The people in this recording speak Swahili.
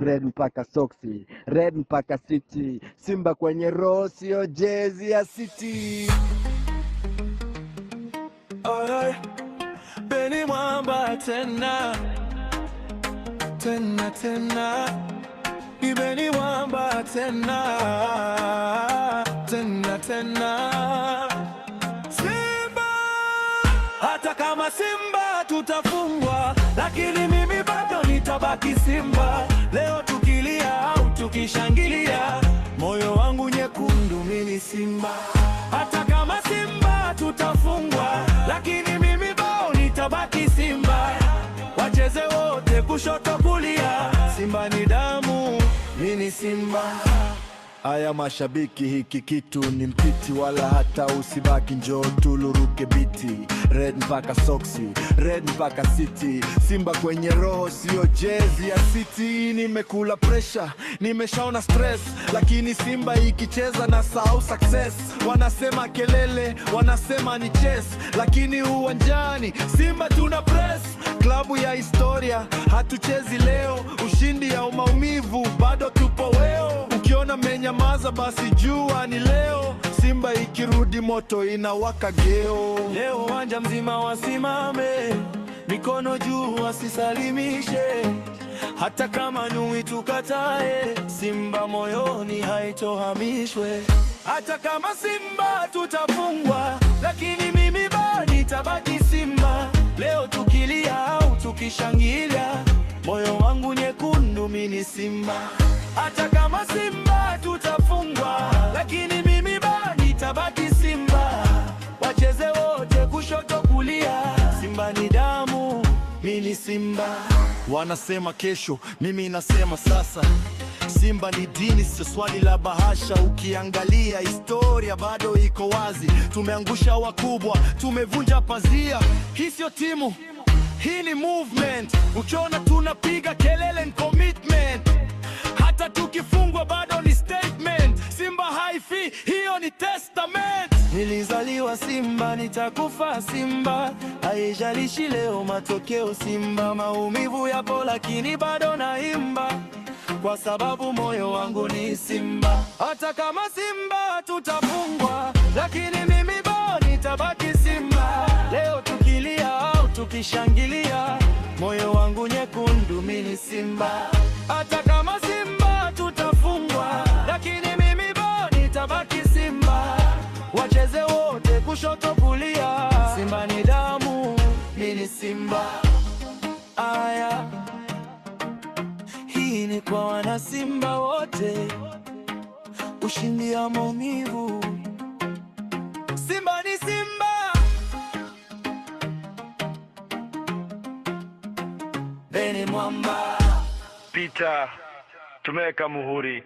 red mpaka soksi, red mpaka city. Simba kwenye roho sio jezi ya City. Alright, Benny Mwamba tena tena tena, ni Benny Mwamba tena tena tena. Simba, hata kama Simba tutafungwa, lakini mimi bado nitabaki Simba. Leo tukilia au tukishangilia, moyo wangu nyekundu, mimi Simba. Hata kama Simba tutafungwa, lakini mimi bado nitabaki Simba. Wacheze wote kushoto kulia, Simba ni damu, mimi Simba. Aya mashabiki, hiki kitu ni mpiti, wala hata usibaki, njoo tuluruke biti. Red mpaka soksi, red mpaka City. Simba kwenye roho sio jezi ya City. Nimekula pressure, nimeshaona stress, lakini Simba ikicheza na sahau success. Wanasema kelele, wanasema ni chess, lakini uwanjani Simba tuna press. Klabu ya historia, hatuchezi leo, ushindi au maumivu, bado tupo weo. Ukiona menyamaza basi jua ni leo, Simba ikirudi moto inawaka geo. Leo uwanja mzima wasimame, mikono juu wasisalimishe. Hata kama nyui tukatae, Simba moyoni haitohamishwe. Hata kama Simba tutafungwa, lakini mimi bado nitabaki Simba. Leo tukilia au tukishangilia, moyo wangu nyekundu, mimi Simba. Hata kama Simba tutafungwa, lakini mimi bado nitabaki Simba. Wacheze wote kushoto kulia, Simba ni damu, mimi Simba. Wanasema kesho, mimi nasema sasa. Simba ni dini, sio swali la bahasha. Ukiangalia historia bado iko wazi. Tumeangusha wakubwa, tumevunja pazia. Hii sio timu, hii ni movement. Ukiona tunapiga kelele ni commitment. Hata tukifungwa bado ni statement. Simba haifi, hiyo ni testament. Nilizaliwa Simba, nitakufa Simba. Haijalishi leo matokeo Simba. Maumivu yapo lakini bado naimba, kwa sababu moyo wangu ni Simba. Hata kama Simba tutafungwa, lakini mimi bado nitabaki Simba. Leo tukilia au tukishangilia, moyo wangu nyekundu, mimi Simba. Hata kama Simba tutafungwa, lakini mimi bado nitabaki Simba. Wacheze wote kushoto kulia, Simba ni damu, mimi Simba. Aya, hii ni kwa wana Simba wote, ushindi ya maumivu. Simba ni Simba. Benny Mwamba Peter, tumeweka muhuri.